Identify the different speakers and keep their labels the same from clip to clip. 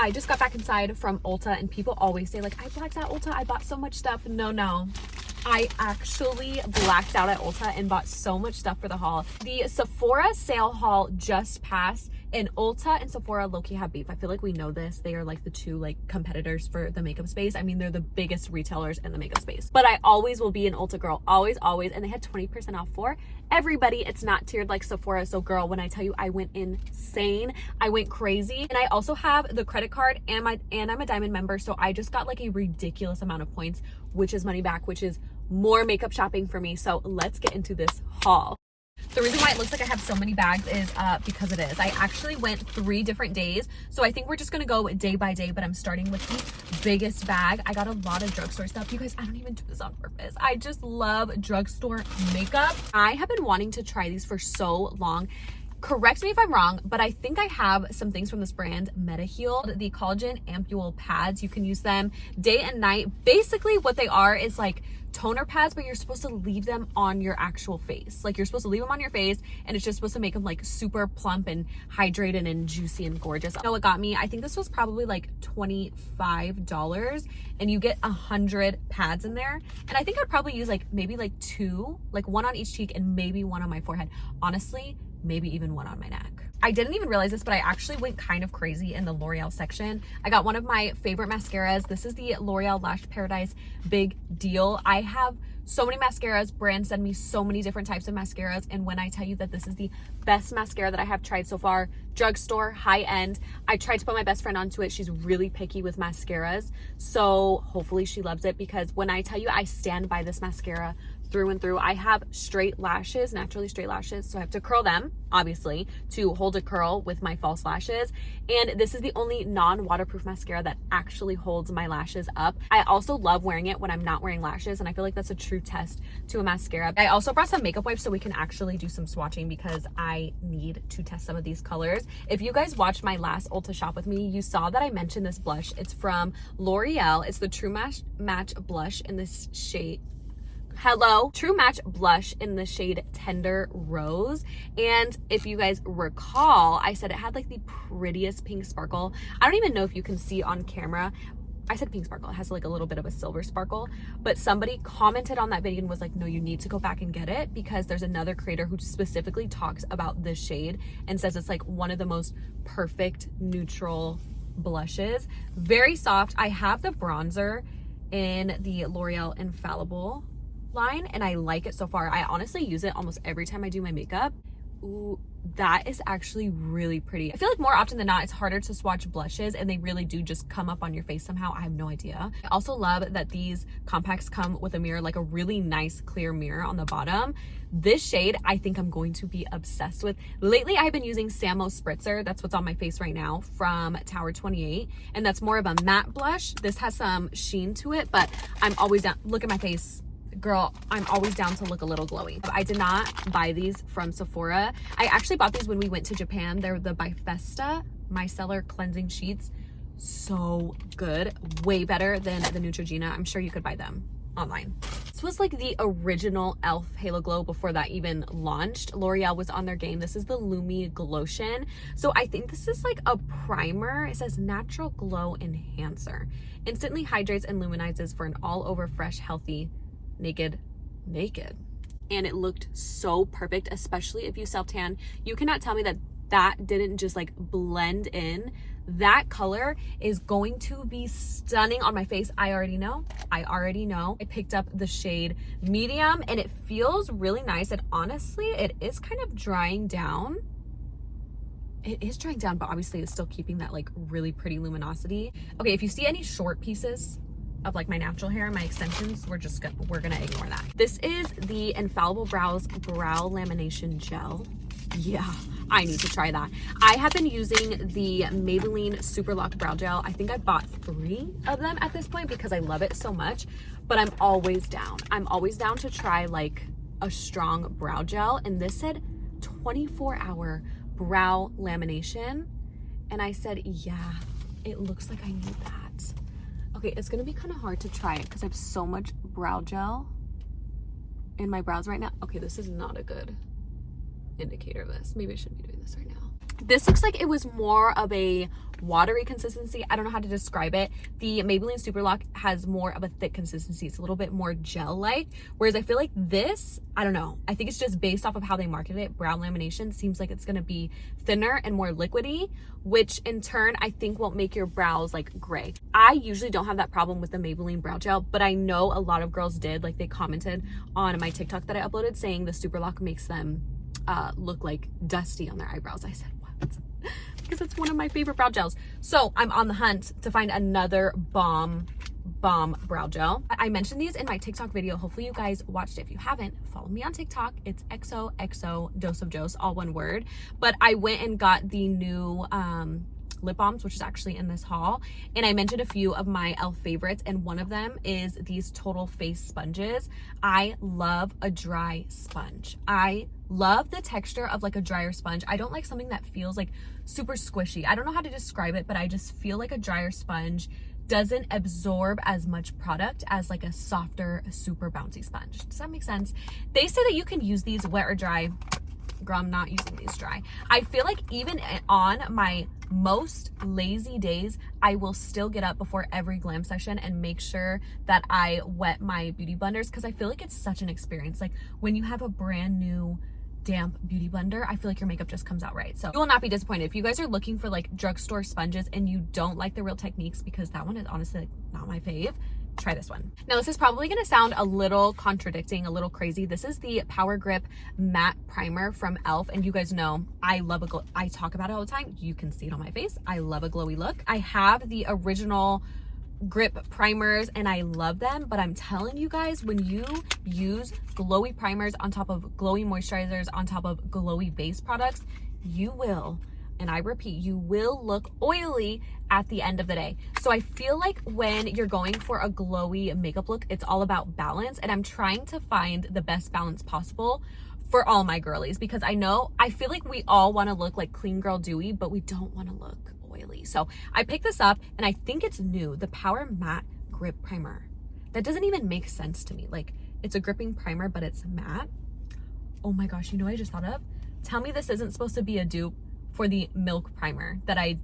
Speaker 1: I just got back inside from Ulta, and people always say like, I blacked out Ulta, I bought so much stuff. No. I actually blacked out at Ulta and bought so much stuff for the haul. The Sephora sale haul just passed, and Ulta and Sephora low-key have beef. I feel like we know this. They are like the two like competitors for the makeup space. I mean, they're the biggest retailers in the makeup space. But I always will be an Ulta girl. Always. And they had 20% off for everybody. It's not tiered like Sephora. So girl, when I tell you I went insane, I went crazy. And I also have the credit card and I'm a diamond member. So I just got like a ridiculous amount of points, which is money back, which is more makeup shopping for me. So let's get into this haul. The reason why it looks like I have so many bags is because it is. I actually went 3 different days. So I think we're just gonna go day by day, but I'm starting with the biggest bag. I got a lot of drugstore stuff. You guys, I don't even do this on purpose. I just love drugstore makeup. I have been wanting to try these for so long. Correct me if I'm wrong, but I think I have some things from this brand, MetaHeal, the collagen ampule pads. You can use them day and night. Basically what they are is like toner pads, but you're supposed to leave them on your actual face. Like you're supposed to leave them on your face, and it's just supposed to make them like super plump and hydrated and juicy and gorgeous. You know what got me? I think this was probably like $25, and you get 100 pads in there. And I think I'd probably use like maybe like 2, like 1 on each cheek and maybe 1 on my forehead. Honestly, maybe even 1 on my neck. I didn't even realize this, but I actually went kind of crazy in the L'Oreal section. I got one of my favorite mascaras. This is the L'Oreal Lash Paradise Big Deal. I have so many mascaras. Brands send me so many different types of mascaras, and when I tell you that this is the best mascara that I have tried so far, drugstore, high end. I tried to put my best friend onto it. She's really picky with mascaras, so hopefully she loves it, because when I tell you I stand by this mascara through and through. I have straight lashes, naturally straight lashes, so I have to curl them, obviously, to hold a curl with my false lashes. And this is the only non-waterproof mascara that actually holds my lashes up. I also love wearing it when I'm not wearing lashes, and I feel like that's a true test to a mascara. I also brought some makeup wipes so we can actually do some swatching, because I need to test some of these colors. If you guys watched my last Ulta shop with me, you saw that I mentioned this blush. It's from L'Oreal. It's the True Match blush in this shade. True Match blush in the shade Tender Rose. And if you guys recall, I said it had like the prettiest pink sparkle. I don't even know if you can see on camera. I said pink sparkle. It has like a little bit of a silver sparkle, but somebody commented on that video and was like, no, you need to go back and get it, because there's another creator who specifically talks about this shade and says it's like one of the most perfect neutral blushes. Very soft. I have the bronzer in the L'Oreal Infallible line, and I like it so far. I honestly use it almost every time I do my makeup. Ooh, that is actually really pretty. I feel like more often than not, it's harder to swatch blushes, and they really do just come up on your face somehow. I have no idea. I also love that these compacts come with a mirror, like a really nice clear mirror on the bottom. This shade, I think I'm going to be obsessed with. Lately, I've been using Samo Spritzer. That's what's on my face right now, from Tower 28. And that's more of a matte blush. This has some sheen to it, but I'm always down. Look at my face. Girl, I'm always down to look a little glowy. I did not buy these from Sephora. I actually bought these when we went to Japan. They're the Bifesta Micellar Cleansing Sheets. So good. Way better than the Neutrogena. I'm sure you could buy them online. This was like the original e.l.f. Halo Glow before that even launched. L'Oreal was on their game. This is the Lumi Glotion. So I think this is like a primer. It says Natural Glow Enhancer. Instantly hydrates and luminizes for an all-over fresh, healthy, naked, and it looked so perfect, especially if you self-tan. You cannot tell me that that didn't just like blend in. That color is going to be stunning on my face. I already know. I picked up the shade medium, and it feels really nice, and honestly it is kind of drying down. It is drying down, but obviously it's still keeping that like really pretty luminosity. Okay, if you see any short pieces of like my natural hair and my extensions, we're gonna ignore that. This is the Infallible Brows Brow Lamination Gel. Yeah, I need to try that. I have been using the Maybelline Super Lock Brow Gel. I think I bought 3 of them at this point because I love it so much, but I'm always down. I'm always down to try like a strong brow gel, and this said 24-hour brow lamination, and I said, yeah, it looks like I need that. Okay, it's gonna be kind of hard to try it because I have so much brow gel in my brows right now. Okay, this is not a good indicator of this. Maybe I shouldn't be doing this right now. This looks like it was more of a watery consistency. I don't know how to describe it. The Maybelline Super Lock has more of a thick consistency. It's a little bit more gel-like, whereas I feel like this, I don't know, I think it's just based off of how they marketed it. Brown lamination seems like it's going to be thinner and more liquidy, which in turn I think won't make your brows like gray. I usually don't have that problem with the Maybelline brow gel, but I know a lot of girls did. Like, they commented on my TikTok that I uploaded saying the Super Lock makes them look like dusty on their eyebrows. I said, what? Because it's one of my favorite brow gels. So I'm on the hunt to find another bomb brow gel. I mentioned these in my TikTok video. Hopefully you guys watched it. If you haven't, follow me on TikTok. It's XOXO Dose of Jose, all one word. But I went and got the new lip balms, which is actually in this haul, and I mentioned a few of my e.l.f. favorites, and one of them is these Total Face sponges. I love a dry sponge. I love the texture of like a drier sponge. I don't like something that feels like super squishy. I don't know how to describe it, but I just feel like a drier sponge doesn't absorb as much product as like a softer, super bouncy sponge. Does that make sense? They say that you can use these wet or dry. Girl, I'm not using these dry. I feel like even on my most lazy days, I will still get up before every glam session and make sure that I wet my beauty blenders, because I feel like it's such an experience. Like, when you have a brand new damp beauty blender, I feel like your makeup just comes out right. So you will not be disappointed. If you guys are looking for like drugstore sponges and you don't like the Real Techniques, because that one is honestly like not my fave, try this one. Now, this is probably going to sound a little contradicting, a little crazy. This is the Power Grip Matte Primer from e.l.f. And you guys know I love I talk about it all the time. You can see it on my face. I love a glowy look. I have the original grip primers and I love them, but I'm telling you guys, when you use glowy primers on top of glowy moisturizers on top of glowy base products, you will, and I repeat, you will look oily at the end of the day. So I feel like when you're going for a glowy makeup look, it's all about balance, and I'm trying to find the best balance possible for all my girlies, because I feel like we all want to look like clean girl dewy, but we don't want to look oily. So I picked this up and I think it's new, the Power Matte Grip Primer. That doesn't even make sense to me. Like, it's a gripping primer, but it's matte. Oh my gosh, you know what I just thought of? Tell me this isn't supposed to be a dupe for the Milk Primer that I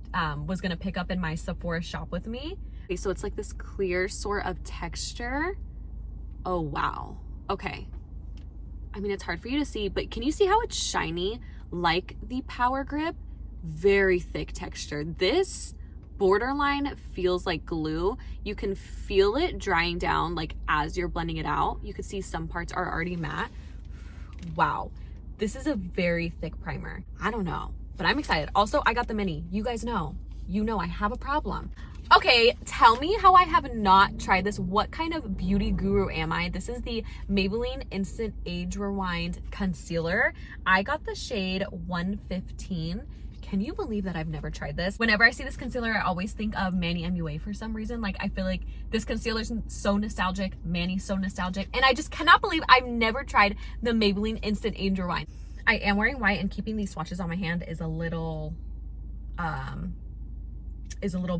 Speaker 1: was gonna pick up in my Sephora shop with me. Okay, so it's like this clear sort of texture. Oh wow, okay. I mean, it's hard for you to see, but can you see how it's shiny like the Power Grip? Very thick texture. This borderline feels like glue. You can feel it drying down like as you're blending it out. You can see some parts are already matte. Wow, this is a very thick primer. I don't know, but I'm excited. Also, I got the mini. You guys know, I have a problem. Okay, tell me how I have not tried this. What kind of beauty guru am I? This is the Maybelline Instant Age Rewind Concealer. I got the shade 115. Can you believe that I've never tried this? Whenever I see this concealer, I always think of Manny MUA for some reason. Like, I feel like this concealer is so nostalgic, Manny's so nostalgic, and I just cannot believe I've never tried the Maybelline Instant Age Rewind. I am wearing white, and keeping these swatches on my hand is a little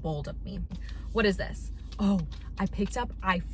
Speaker 1: bold of me. What is this? Oh, I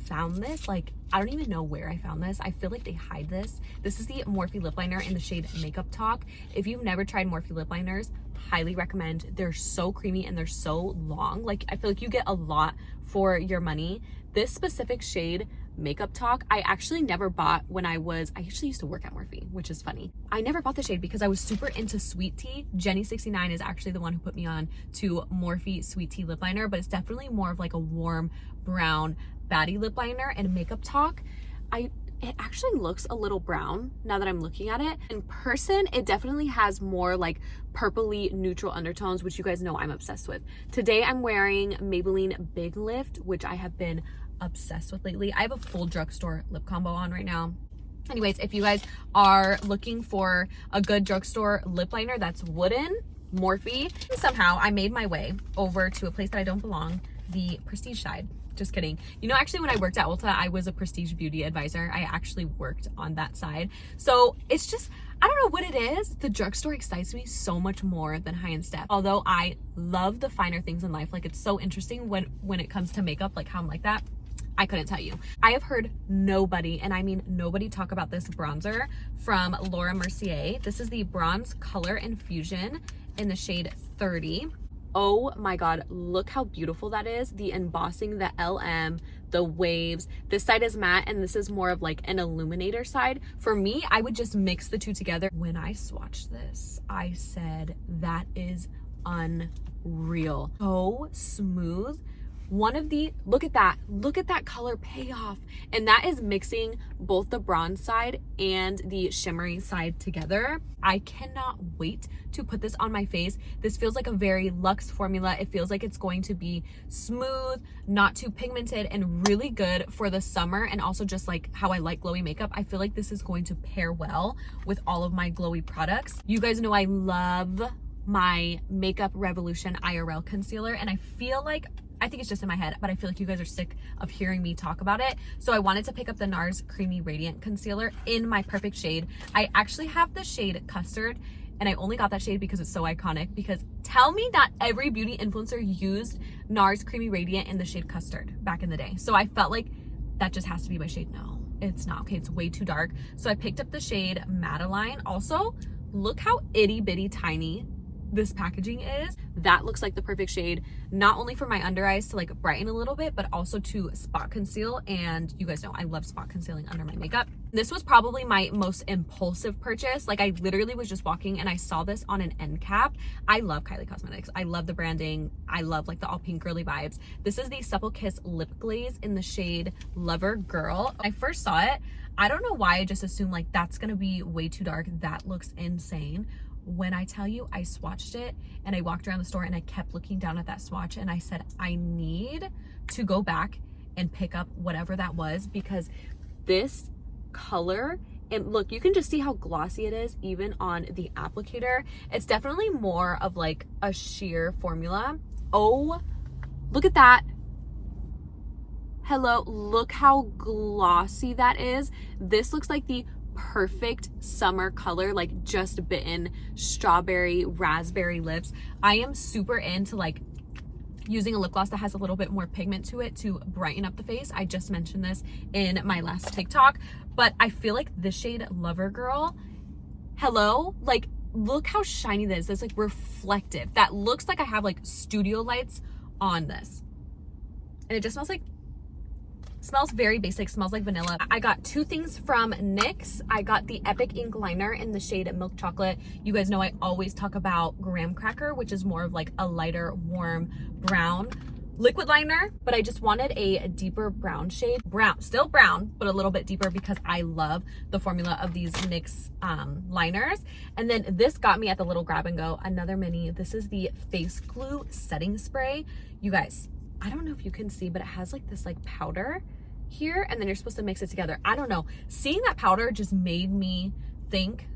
Speaker 1: found this, like, I don't even know where I found this. I feel like they hide this. This is the Morphe lip liner in the shade Makeup Talk. If you've never tried Morphe lip liners, highly recommend. They're so creamy and they're so long. Like, I feel like you get a lot for your money. This specific shade, Makeup Talk, I actually never bought when I actually used to work at Morphe, which is funny. I never bought the shade because I was super into sweet tea. Jenny69 is actually the one who put me on to Morphe Sweet Tea lip liner, but it's definitely more of like a warm brown baddie lip liner. And Makeup Talk, it actually looks a little brown now that I'm looking at it. In person, it definitely has more like purpley neutral undertones, which you guys know I'm obsessed with. Today I'm wearing Maybelline Big Lift, which I have been obsessed with lately. I have a full drugstore lip combo on right now. Anyways, if you guys are looking for a good drugstore lip liner that's wooden, Morphe. Somehow I made my way over to a place that I don't belong, the Prestige side. Just kidding. You know, actually when I worked at Ulta, I was a Prestige beauty advisor. I actually worked on that side. So it's just, I don't know what it is. The drugstore excites me so much more than high-end stuff. Although I love the finer things in life. Like, it's so interesting when it comes to makeup, like how I'm like that. I couldn't tell you. I have heard nobody, and I mean nobody, talk about this bronzer from Laura Mercier. This is the Bronze Color Infusion. in the shade 30. Oh my God, look how beautiful that is. The embossing, the LM, the waves. This side is matte and this is more of like an illuminator side. For me, I would just mix the two together. When I swatched this, I said, that is unreal. So smooth. Look at that color payoff. And that is mixing both the bronze side and the shimmery side together. I cannot wait to put this on my face. This feels like a very luxe formula. It feels like it's going to be smooth, not too pigmented, and really good for the summer. And also just like how I like glowy makeup, I feel like this is going to pair well with all of my glowy products. You guys know I love my Makeup Revolution IRL concealer, and I think it's just in my head, but I feel like you guys are sick of hearing me talk about it. So I wanted to pick up the NARS Creamy Radiant Concealer in my perfect shade. I actually have the shade Custard, and I only got that shade because it's so iconic. Because tell me not every beauty influencer used NARS Creamy Radiant in the shade Custard back in the day. So I felt like that just has to be my shade. No, it's not. Okay, it's way too dark. So I picked up the shade Madeline. Also, look how itty bitty tiny this packaging is. That looks like the perfect shade, not only for my under eyes to like brighten a little bit, but also to spot conceal. And you guys know I love spot concealing under my makeup. This was probably my most impulsive purchase. Like I literally was just walking and I saw this on an end cap. I love Kylie Cosmetics. I love the branding. I love like the all pink girly vibes. This is the Supple Kiss Lip Glaze in the shade Lover Girl. When I first saw it, I don't know why I just assumed like that's gonna be way too dark. That looks insane. When I tell you, I swatched it and I walked around the store and I kept looking down at that swatch and I said, I need to go back and pick up whatever that was, because this color, and look, you can just see how glossy it is even on the applicator. It's definitely more of like a sheer formula. Oh, look at that. Hello, look how glossy that is. This looks like the perfect summer color, like just bitten strawberry raspberry lips. I am super into like using a lip gloss that has a little bit more pigment to it to brighten up the face. I just mentioned this in my last TikTok, but I feel like this shade Lover Girl, hello, like look how shiny this is. It's like reflective. That looks like I have like studio lights on this, and it just smells very basic, smells like vanilla. I got two things from NYX. I got the Epic Ink Liner in the shade Milk Chocolate. You guys know I always talk about Graham Cracker, which is more of like a lighter, warm brown liquid liner, but I just wanted a deeper brown shade. Brown, still brown, but a little bit deeper because I love the formula of these NYX liners. And then this got me at the little grab and go, another mini. This is the Face Glue Setting Spray. You guys, I don't know if you can see, but it has like this like powder here, and then you're supposed to mix it together. I don't know. Seeing that powder just made me think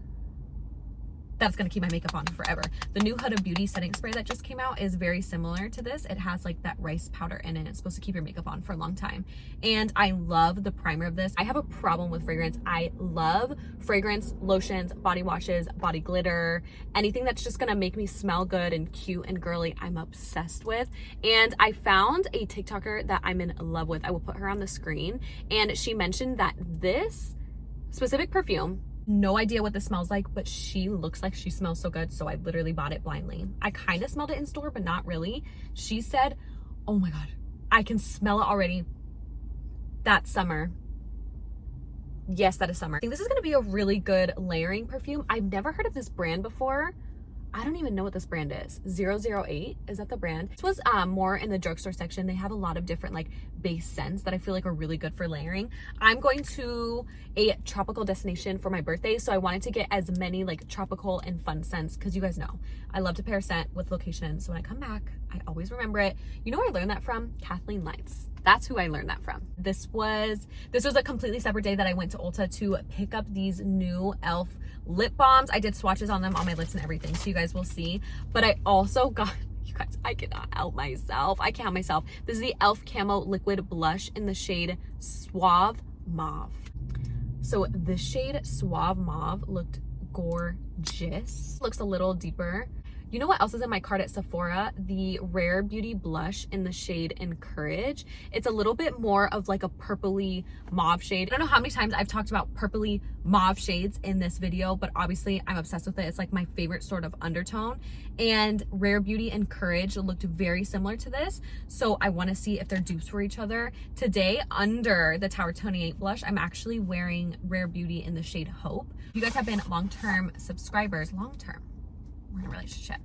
Speaker 1: that's gonna keep my makeup on forever. The new Huda Beauty setting spray that just came out is very similar to this. It has like that rice powder in it. It's supposed to keep your makeup on for a long time. And I love the primer of this. I have a problem with fragrance. I love fragrance, lotions, body washes, body glitter, anything that's just gonna make me smell good and cute and girly, I'm obsessed with. And I found a TikToker that I'm in love with. I will put her on the screen. And she mentioned that this specific perfume, no idea what this smells like, but she looks like she smells so good, so I literally bought it blindly. I kind of smelled it in store, but not really. She said, oh my God, I can smell it already. That's summer. Yes, that is summer. I think this is gonna be a really good layering perfume. I've never heard of this brand before. I don't even know what this brand is. 008, is that the brand? This was more in the drugstore section. They have a lot of different like base scents that I feel like are really good for layering. I'm going to a tropical destination for my birthday, so I wanted to get as many like tropical and fun scents, because you guys know I love to pair scent with location. So when I come back, I always remember it. You know where I learned that from? Kathleen Lights. That's who I learned that from. This was a completely separate day that I went to Ulta to pick up these new e.l.f. lip balms. I did swatches on them on my lips and everything, so you guys will see. But I also got, you guys, I cannot help myself. I can't help myself. This is the e.l.f. Camo Liquid Blush in the shade Suave Mauve. So this shade Suave Mauve looked gorgeous. Looks a little deeper. You know what else is in my cart at Sephora? The Rare Beauty blush in the shade Encourage. It's a little bit more of like a purpley mauve shade. I don't know how many times I've talked about purpley mauve shades in this video, but obviously I'm obsessed with it. It's like my favorite sort of undertone. And Rare Beauty Encourage looked very similar to this. So I want to see if they're dupes for each other. Today, under the Tower 28 blush, I'm actually wearing Rare Beauty in the shade Hope. You guys have been long-term subscribers, long-term. We're in a relationship.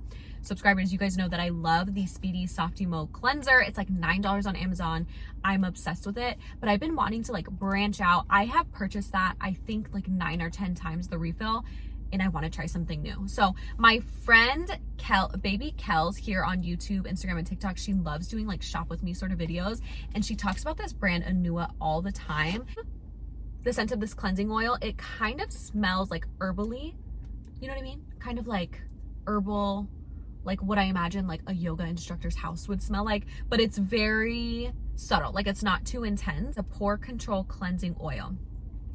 Speaker 1: Subscribers, you guys know that I love the Speedy Soft Emo Cleanser. It's like $9 on Amazon. I'm obsessed with it, but I've been wanting to like branch out. I have purchased that, I think like 9 or 10 times the refill, and I want to try something new. So my friend Baby Kel's here on YouTube, Instagram, and TikTok, she loves doing like shop with me sort of videos, and she talks about this brand Anua all the time. The scent of this cleansing oil, it kind of smells like herbally, you know what I mean? Kind of like herbal, like what I imagine like a yoga instructor's house would smell like, but it's very subtle. Like it's not too intense. A pore control cleansing oil.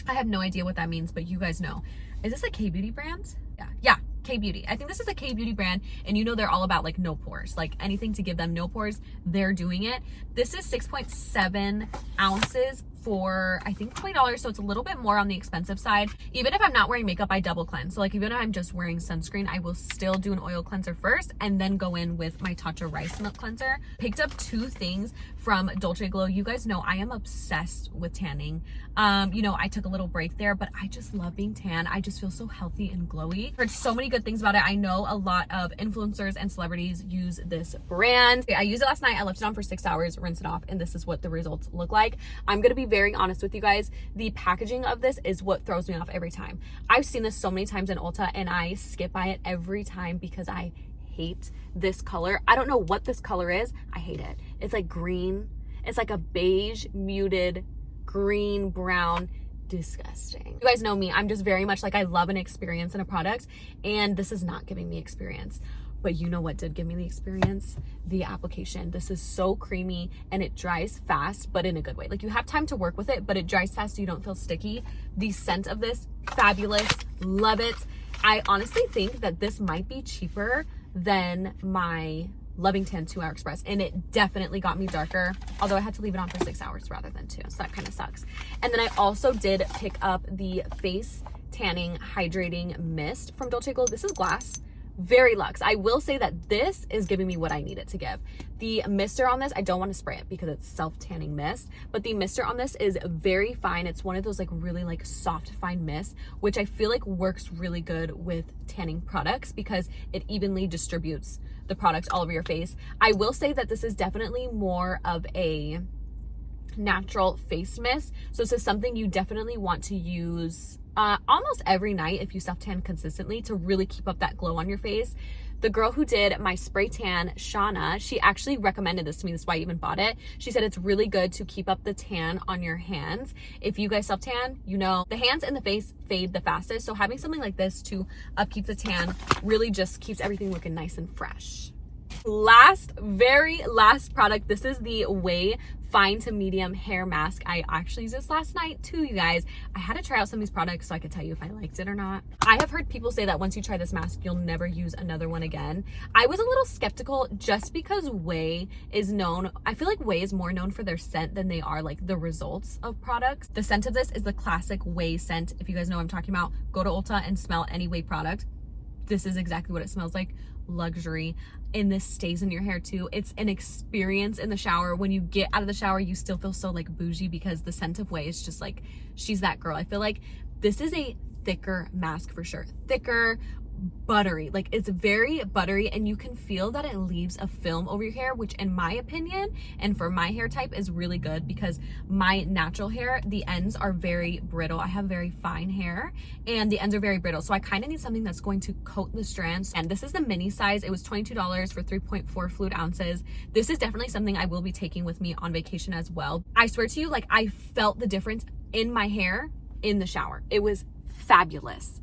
Speaker 1: I have no idea what that means, but you guys know. Is this a K-Beauty brand? Yeah, K-Beauty. I think this is a K-Beauty brand, and you know they're all about like no pores. Like anything to give them no pores, they're doing it. This is 6.7 ounces for I think $20, so it's a little bit more on the expensive side. Even if I'm not wearing makeup, I double cleanse. So like even if I'm just wearing sunscreen, I will still do an oil cleanser first and then go in with my Tatcha rice milk cleanser. Picked up 2 things from Dolce Glow. You guys know I am obsessed with tanning. You know, I took a little break there, but I just love being tan. I just feel so healthy and glowy. Heard so many good things about it. I know a lot of influencers and celebrities use this brand. I used it last night. I left it on for 6 hours, rinse it off, and this is what the results look like. I'm gonna be very honest with you guys. The packaging of this is what throws me off every time. I've seen this so many times in Ulta, and I skip by it every time because I hate this color. I don't know what this color is. I hate it. It's like green. It's like a beige muted green brown. Disgusting. You guys know me. I'm just very much like I love an experience in a product, and this is not giving me experience. But you know what did give me the experience? The application. This is so creamy, and it dries fast, but in a good way. Like you have time to work with it, but it dries fast so you don't feel sticky. The scent of this, fabulous. Love it. I honestly think that this might be cheaper than my Loving Tan 2 Hour Express, and it definitely got me darker, although I had to leave it on for 6 hours rather than 2, so that kind of sucks. And then I also did pick up the Face Tanning Hydrating Mist from Dolce Glow. This is glass. Very luxe. I will say that this is giving me what I need it to give. The mister on this, I don't want to spray it because it's self-tanning mist, but the mister on this is very fine. It's one of those like really like soft fine mists, which I feel like works really good with tanning products because it evenly distributes the product all over your face. I will say that this is definitely more of a natural face mist, so this is something you definitely want to use almost every night if you self-tan consistently to really keep up that glow on your face. The girl who did my spray tan, Shauna, she actually recommended this to me. That's why I even bought it. She said it's really good to keep up the tan on your hands. If you guys self-tan, you know the hands and the face fade the fastest, so having something like this to upkeep the tan really just keeps everything looking nice and fresh. Very last product. This is the Way Fine to Medium Hair Mask. I actually used this last night too, you guys. I had to try out some of these products so I could tell you if I liked it or not. I have heard people say that once you try this mask, you'll never use another one again. I was a little skeptical just because Way is known, I feel like Way is more known for their scent than they are like the results of products. The scent of this is the classic Way scent. If you guys know what I'm talking about, go to Ulta and smell any Way product. This is exactly what it smells like. Luxury. And this stays in your hair too. It's an experience in the shower. When you get out of the shower, you still feel so like bougie because the scent of Way is just like, she's that girl. I feel like this is a thicker mask for sure. Thicker, buttery. Like it's very buttery, and you can feel that it leaves a film over your hair, which in my opinion and for my hair type is really good because my natural hair, the ends are very brittle. I have very fine hair and the ends are very brittle, so I kind of need something that's going to coat the strands. And this is the mini size. It was $22 for 3.4 fluid ounces. This is definitely something I will be taking with me on vacation as well. I swear to you, like I felt the difference in my hair in the shower. It was fabulous.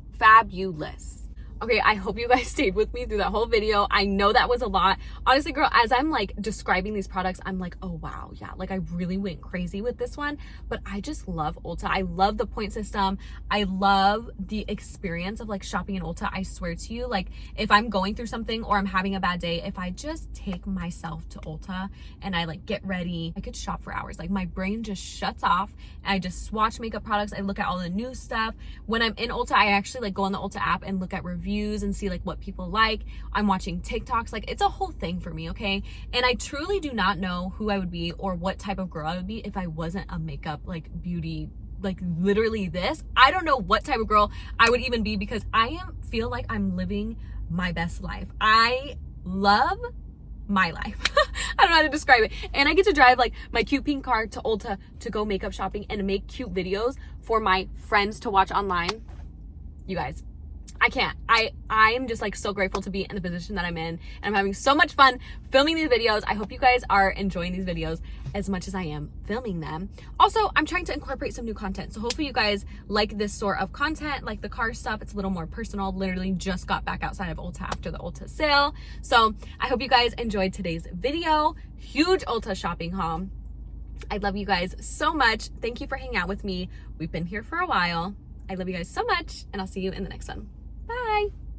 Speaker 1: Okay, I hope you guys stayed with me through that whole video. I know that was a lot. Honestly, girl, as I'm like describing these products, I'm like, oh wow, yeah, like I really went crazy with this one. But I just love Ulta. I love the point system. I love the experience of like shopping in Ulta. I swear to you, like if I'm going through something or I'm having a bad day, if I just take myself to Ulta and I like get ready, I could shop for hours. Like my brain just shuts off and I just swatch makeup products. I look at all the new stuff. When I'm in Ulta, I actually like go on the Ulta app and look at reviews and see like what people like. I'm watching TikToks. Like it's a whole thing for me, okay? And I truly do not know who I would be or what type of girl I would be if I wasn't a makeup like beauty, like literally this. I don't know what type of girl I would even be because I feel like I'm living my best life. I love my life. I don't know how to describe it. And I get to drive like my cute pink car to Ulta to go makeup shopping and make cute videos for my friends to watch online. You guys, I can't. I am just like so grateful to be in the position that I'm in, and I'm having so much fun filming these videos. I hope you guys are enjoying these videos as much as I am filming them. Also, I'm trying to incorporate some new content, so hopefully you guys like this sort of content, like the car stuff. It's a little more personal. Literally just got back outside of Ulta after the Ulta sale. So I hope you guys enjoyed today's video. Huge Ulta shopping haul. I love you guys so much. Thank you for hanging out with me. We've been here for a while. I love you guys so much, and I'll see you in the next one. Bye.